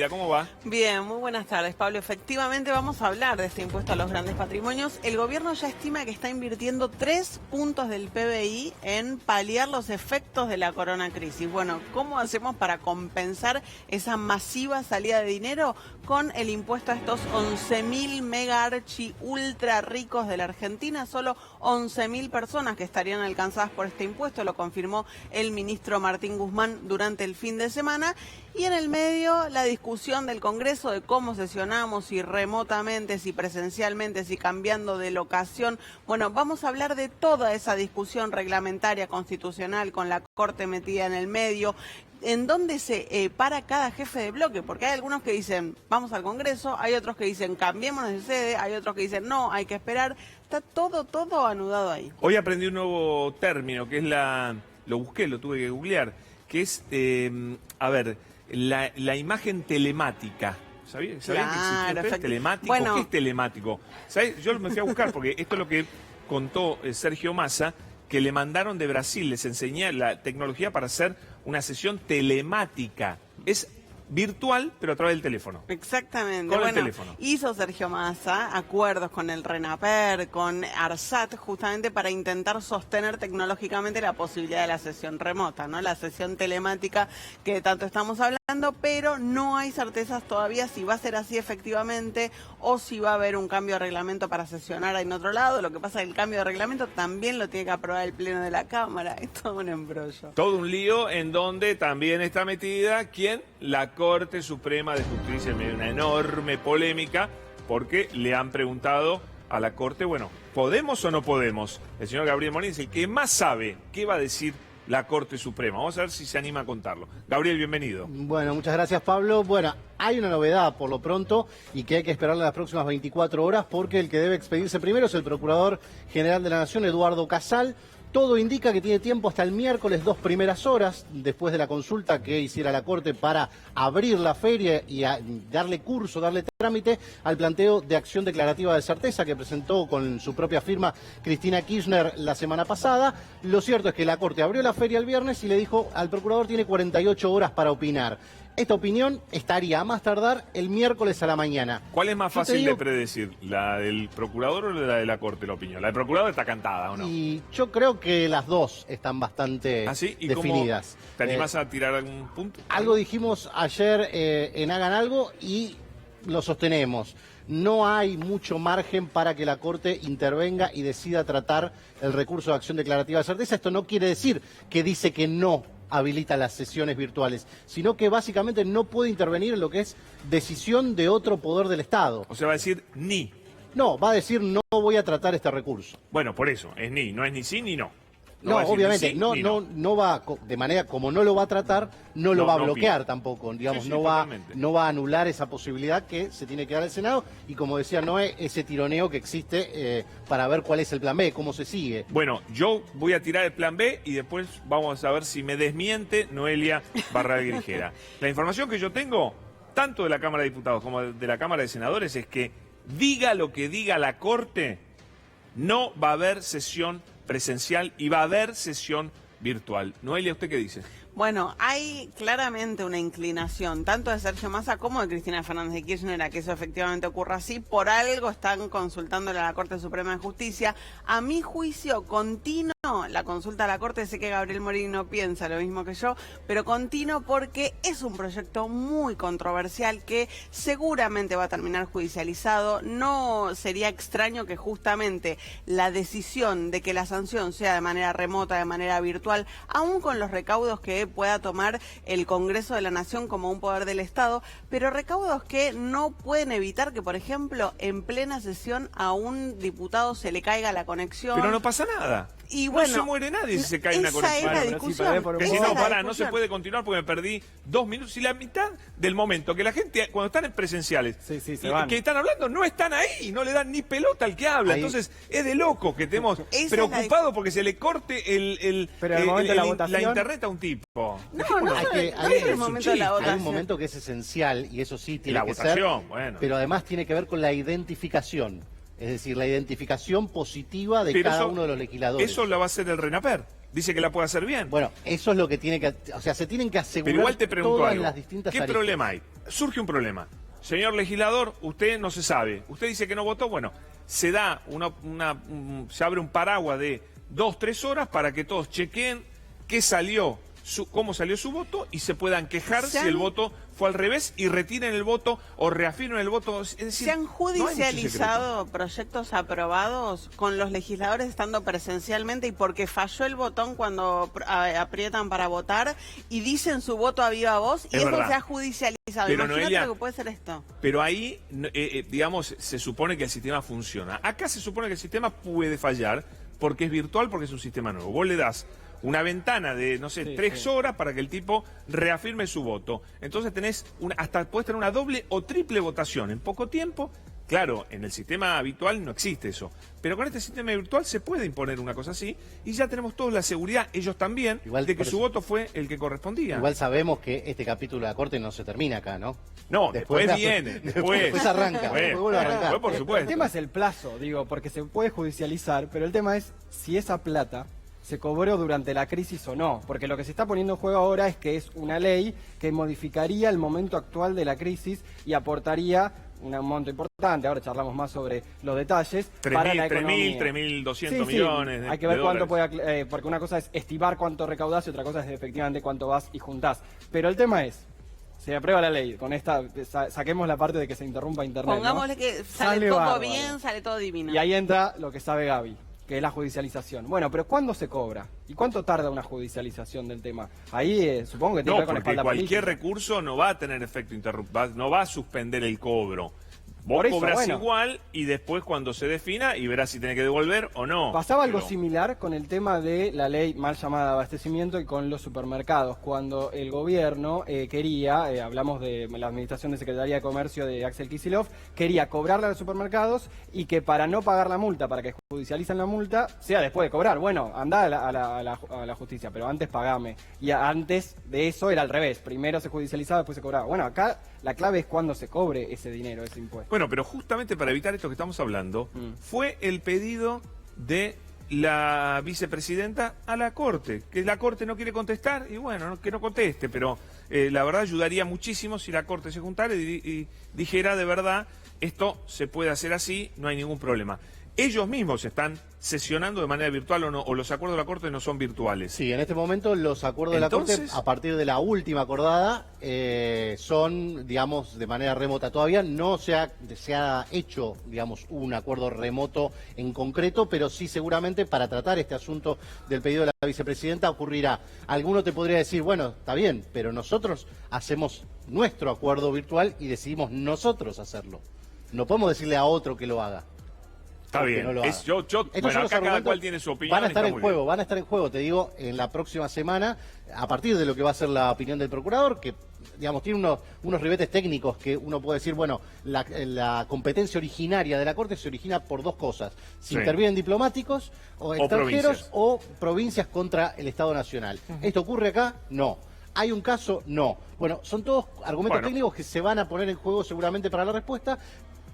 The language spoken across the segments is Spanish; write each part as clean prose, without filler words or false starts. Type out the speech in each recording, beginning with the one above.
¿Cómo va? Bien, muy buenas tardes, Pablo. Efectivamente vamos a hablar de este impuesto a los grandes patrimonios. El gobierno ya estima que está invirtiendo 3 puntos del PBI en paliar los efectos de la corona crisis. Bueno, ¿cómo hacemos para compensar esa masiva salida de dinero? Con el impuesto a estos 11.000 mega archi ultra ricos de la Argentina. Solo 11.000 personas que estarían alcanzadas por este impuesto, lo confirmó el ministro Martín Guzmán durante el fin de semana. Y en el medio, la discusión del Congreso de cómo sesionamos, si remotamente, si presencialmente, si cambiando de locación. Bueno, vamos a hablar de toda esa discusión reglamentaria, constitucional, con la Corte metida en el medio, en donde se para cada jefe de bloque, porque hay algunos que dicen, vamos al Congreso, hay otros que dicen, cambiémonos de sede, hay otros que dicen, no, hay que esperar. Está todo anudado ahí. Hoy aprendí un nuevo término, que es lo busqué, lo tuve que googlear, que es, la imagen telemática. ¿Sabían que existía telemático? Bueno, ¿Qué es telemático? ¿Sabés? Yo me fui a buscar porque esto es lo que contó Sergio Massa, que le mandaron de Brasil, les enseñé la tecnología para hacer una sesión telemática. Es virtual, pero a través del teléfono. Exactamente. Con el teléfono. Hizo Sergio Massa acuerdos con el RENAPER, con ARSAT, justamente para intentar sostener tecnológicamente la posibilidad de la sesión remota, ¿no? La sesión telemática que tanto estamos hablando, pero no hay certezas todavía si va a ser así efectivamente o si va a haber un cambio de reglamento para sesionar en otro lado. Lo que pasa es que el cambio de reglamento también lo tiene que aprobar el Pleno de la Cámara. Es todo un embrollo. Todo un lío en donde también está metida, ¿quién? La Corte Suprema de Justicia, en medio de una enorme polémica, porque le han preguntado a la Corte, bueno, ¿podemos o no podemos? El señor Gabriel Morín es el que más sabe qué va a decir la Corte Suprema. Vamos a ver si se anima a contarlo. Gabriel, bienvenido. Bueno, muchas gracias, Pablo. Bueno, hay una novedad por lo pronto y que hay que esperar las próximas 24 horas porque el que debe expedirse primero es el Procurador General de la Nación, Eduardo Casal. Todo indica que tiene tiempo hasta el miércoles 2 primeras horas, después de la consulta que hiciera la Corte para abrir la feria y darle curso, darle trámite al planteo de acción declarativa de certeza que presentó con su propia firma Cristina Kirchner la semana pasada. Lo cierto es que la Corte abrió la feria el viernes y le dijo al Procurador tiene 48 horas para opinar. Esta opinión estaría a más tardar el miércoles a la mañana. ¿Cuál es más fácil de predecir? ¿La del Procurador o la de la Corte, la opinión? La del Procurador está cantada, ¿o no? Y yo creo que las dos están bastante definidas. ¿Te animás a tirar algún punto? Algo dijimos ayer en Hagan Algo y lo sostenemos. No hay mucho margen para que la Corte intervenga y decida tratar el recurso de acción declarativa de certeza. Esto no quiere decir que dice que no habilita las sesiones virtuales, sino que básicamente no puede intervenir en lo que es decisión de otro poder del Estado. O sea, va a decir ni. No, va a decir no voy a tratar este recurso. Bueno, por eso, es ni, no es ni sí ni no. No, obviamente, sí, no va, de manera como no lo va a tratar, no lo va a bloquear tampoco, digamos, no va a anular esa posibilidad que se tiene que dar al Senado y como decía Noé, ese tironeo que existe para ver cuál es el plan B, cómo se sigue. Bueno, yo voy a tirar el plan B y después vamos a ver si me desmiente Noelia Barral Grijera. La información que yo tengo, tanto de la Cámara de Diputados como de la Cámara de Senadores, es que diga lo que diga la Corte, no va a haber sesión presencial y va a haber sesión virtual. Noelia, ¿usted qué dice? Bueno, hay claramente una inclinación, tanto de Sergio Massa como de Cristina Fernández de Kirchner, a que eso efectivamente ocurra así. Por algo están consultándole a la Corte Suprema de Justicia. A mi juicio, continuo la consulta a la Corte, sé que Gabriel Morín no piensa lo mismo que yo, pero continuo porque es un proyecto muy controversial que seguramente va a terminar judicializado. No sería extraño que justamente la decisión de que la sanción sea de manera remota, de manera virtual, aún con los recaudos que pueda tomar el Congreso de la Nación como un poder del Estado, pero recaudos que no pueden evitar que, por ejemplo, en plena sesión a un diputado se le caiga la conexión. Pero no pasa nada. Y bueno, no se muere nadie si se cae una conexión. Esa es la discusión. Que si no, pará, no se puede continuar porque me perdí 2 minutos. Y la mitad del momento que la gente, cuando están en presenciales, que están hablando, no están ahí, no le dan ni pelota al que habla. Ahí. Entonces, es de loco que estemos preocupados porque se le corte la internet a un tipo. Hay un momento que es esencial y eso sí tiene que ser, pero además tiene que ver con la identificación. Es decir, la identificación positiva de cada uno de los legisladores. Eso la va a hacer el RENAPER. dice que la puede hacer bien. Bueno, eso es lo que tiene que... O sea, se tienen que asegurar Pero igual te pregunto todas algo. las distintas ¿Qué aristas. problema hay? Surge un problema. Señor legislador, usted no se sabe. Usted dice que no votó. Bueno, se da se abre un paraguas de 2-3 horas para que todos chequeen qué salió, cómo salió su voto y se puedan quejar si el voto fue al revés y retiren el voto o reafirmen el voto. Es decir, ¿se han no hay mucho judicializado secreto. proyectos aprobados con los legisladores estando presencialmente y porque falló el botón cuando aprietan para votar y dicen su voto a viva voz y Es eso verdad. se ha judicializado? Pero, Imagínate Noelia, lo que puede ser esto. Pero ahí, digamos, se supone que el sistema funciona. Acá se supone que el sistema puede fallar porque es virtual, porque es un sistema nuevo. Vos le das una ventana de, no sé, 3 horas para que el tipo reafirme su voto. Entonces hasta puedes tener una doble o triple votación en poco tiempo. Claro, en el sistema habitual no existe eso. Pero con este sistema virtual se puede imponer una cosa así y ya tenemos todos la seguridad, ellos también, Igual, de que por su eso- voto fue el que correspondía. Igual sabemos que este capítulo de la Corte no se termina acá, ¿no? No, después la- viene. Después arranca. Bueno, Después vuelve a arrancar. después, por El supuesto. tema es el plazo, digo, porque se puede judicializar, pero el tema es si esa plata se cobró durante la crisis o no, porque lo que se está poniendo en juego ahora es que es una ley que modificaría el momento actual de la crisis y aportaría un monto importante, ahora charlamos más sobre los detalles, para la 3.000, economía. 3.200 millones de Hay que ver cuánto dólares. puede, porque una cosa es estimar cuánto recaudás y otra cosa es efectivamente cuánto vas y juntás. Pero el tema es, se aprueba la ley, con esta, saquemos la parte de que se interrumpa internet, ¿no? Pongámosle que sale todo bárbaro. bien, sale todo divino. Y ahí entra lo que sabe Gaby, que es la judicialización. Bueno, pero ¿cuándo se cobra? ¿Y cuánto tarda una judicialización del tema? Ahí supongo que tiene que No, ver con porque espalda cualquier política. recurso no va a tener efecto interruptor, no va a suspender el cobro. Vos Por eso, cobrás bueno. igual y después cuando se defina y verás si tenés que devolver o no. Pasaba algo Pero- similar con el tema de la ley mal llamada de abastecimiento y con los supermercados. Cuando el gobierno quería, hablamos de la administración de Secretaría de Comercio de Axel Kicillof, quería cobrarle a los supermercados y que para no pagar la multa, para que judicialicen la multa, sea después de cobrar. Bueno, andá a la justicia, pero antes pagame. Y antes de eso era al revés. Primero se judicializaba, después se cobraba. Bueno, acá la clave es cuándo se cobre ese dinero, ese impuesto. Bueno, pero justamente para evitar esto que estamos hablando, fue el pedido de la vicepresidenta a la Corte, que la Corte no quiere contestar, y bueno, que no conteste, pero la verdad ayudaría muchísimo si la Corte se juntara y dijera de verdad, esto se puede hacer así, no hay ningún problema. Ellos mismos están sesionando de manera virtual o no, o los acuerdos de la Corte no son virtuales. Sí, en este momento los acuerdos de la Corte, Entonces- a partir de la última acordada, son, digamos, de manera remota. Todavía no se ha hecho, digamos, un acuerdo remoto en concreto, pero sí seguramente para tratar este asunto del pedido de la vicepresidenta ocurrirá. Alguno te podría decir, bueno, está bien, pero nosotros hacemos nuestro acuerdo virtual y decidimos nosotros hacerlo. No podemos decirle a otro que lo haga. Está porque bien, no lo es, haga. yo, Estos bueno, son los acá cada argumentos, cual tiene su opinión. van a estar está en muy juego, bien. van a estar en juego, te digo, en la próxima semana, a partir de lo que va a ser la opinión del procurador, que, digamos, tiene unos ribetes técnicos que uno puede decir, bueno, la competencia originaria de la Corte se origina por dos cosas. Si Sí. intervienen diplomáticos o extranjeros provincias. o provincias contra el Estado Nacional. ¿Esto ocurre acá? No. ¿Hay un caso? No. Bueno, son todos argumentos Bueno. técnicos que se van a poner en juego seguramente para la respuesta,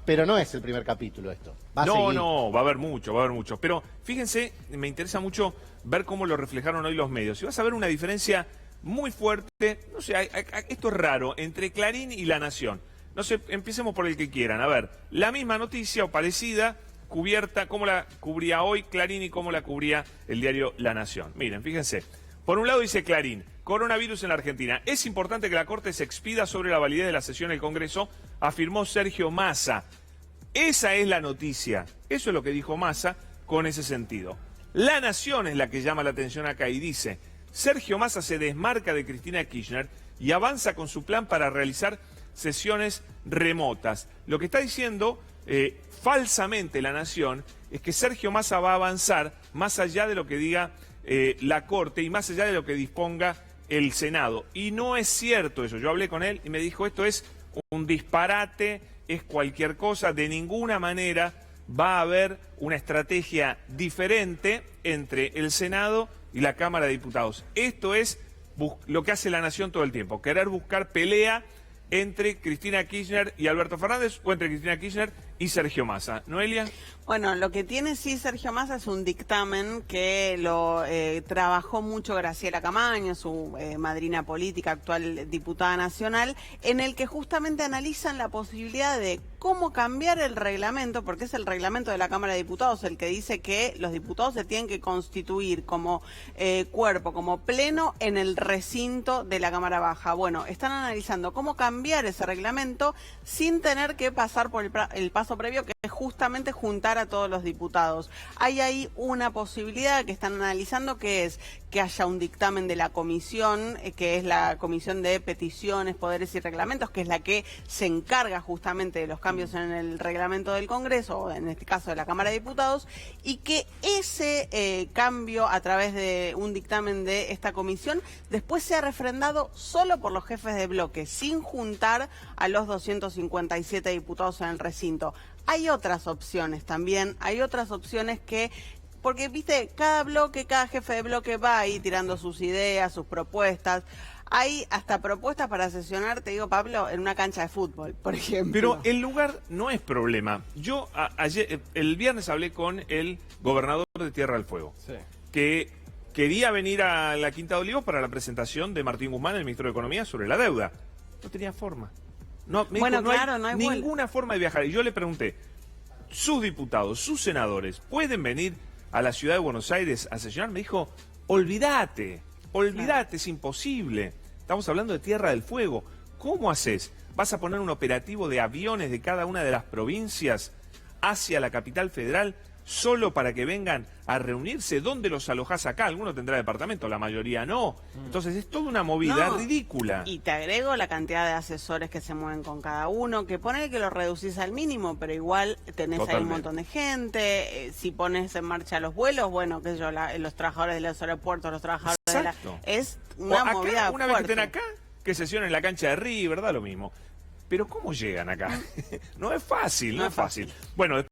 pero no es el primer capítulo esto. Va a No, seguir. no, va a haber mucho. Pero fíjense, me interesa mucho ver cómo lo reflejaron hoy los medios. Y vas a ver una diferencia muy fuerte, no sé, esto es raro, entre Clarín y La Nación. No sé, empecemos por el que quieran. A ver, la misma noticia o parecida, cubierta, cómo la cubría hoy Clarín y cómo la cubría el diario La Nación. Miren, fíjense. Por un lado dice Clarín, coronavirus en la Argentina. Es importante que la Corte se expida sobre la validez de la sesión del Congreso, afirmó Sergio Massa. Esa es la noticia. Eso es lo que dijo Massa con ese sentido. La Nación es la que llama la atención acá y dice, Sergio Massa se desmarca de Cristina Kirchner y avanza con su plan para realizar sesiones remotas. Lo que está diciendo falsamente La Nación es que Sergio Massa va a avanzar más allá de lo que diga la Corte y más allá de lo que disponga el Senado. Y no es cierto eso. Yo hablé con él y me dijo, esto es un disparate, es cualquier cosa, de ninguna manera va a haber una estrategia diferente entre el Senado y la Cámara de Diputados. Esto es lo que hace La Nación todo el tiempo, querer buscar pelea entre Cristina Kirchner y Alberto Fernández o entre Cristina Kirchner y Sergio Massa. ¿Noelia? Bueno, lo que tiene sí Sergio Massa es un dictamen que lo trabajó mucho Graciela Camaño, su madrina política, actual diputada nacional, en el que justamente analizan la posibilidad de cómo cambiar el reglamento, porque es el reglamento de la Cámara de Diputados el que dice que los diputados se tienen que constituir como cuerpo, como pleno en el recinto de la Cámara Baja. Bueno, están analizando cómo cambiar ese reglamento sin tener que pasar por el paso previo, que es justamente juntar a todos los diputados. Hay ahí una posibilidad que están analizando, que es que haya un dictamen de la comisión, que es la Comisión de Peticiones, Poderes y Reglamentos, que es la que se encarga justamente de los cambios en el reglamento del Congreso, o en este caso de la Cámara de Diputados, y que ese cambio a través de un dictamen de esta comisión después sea refrendado solo por los jefes de bloque, sin juntar a los 257 diputados en el recinto. Hay otras opciones también, hay otras opciones que... Porque, viste, cada bloque, cada jefe de bloque va ahí tirando sus ideas, sus propuestas. Hay hasta propuestas para sesionar, te digo, Pablo, en una cancha de fútbol, por ejemplo. Pero el lugar no es problema. Yo el viernes hablé con el gobernador de Tierra del Fuego, Sí. que quería venir a la Quinta de Olivos para la presentación de Martín Guzmán, el ministro de Economía, sobre la deuda. No tenía forma. No, me Bueno, dijo, claro, no hay ninguna forma de viajar. Y yo le pregunté, ¿sus diputados, sus senadores, pueden venir a la ciudad de Buenos Aires a sesionar? Me dijo, olvídate, es imposible. Estamos hablando de Tierra del Fuego. ¿Cómo haces? ¿Vas a poner un operativo de aviones de cada una de las provincias hacia la capital federal solo para que vengan a reunirse? ¿Dónde los alojás acá? Alguno tendrá departamento, la mayoría no. Entonces es toda una movida ridícula. Y te agrego la cantidad de asesores que se mueven con cada uno, que pone que lo reducís al mínimo, pero igual tenés ahí un montón de gente. Si pones en marcha los vuelos, bueno, qué sé yo, los trabajadores de los aeropuertos, los trabajadores Exacto. Es una Acá, movida una vez que fuerte. estén acá, que sesionen en la cancha de River, da lo mismo. Pero ¿cómo llegan acá? No es fácil, no es fácil. Bueno,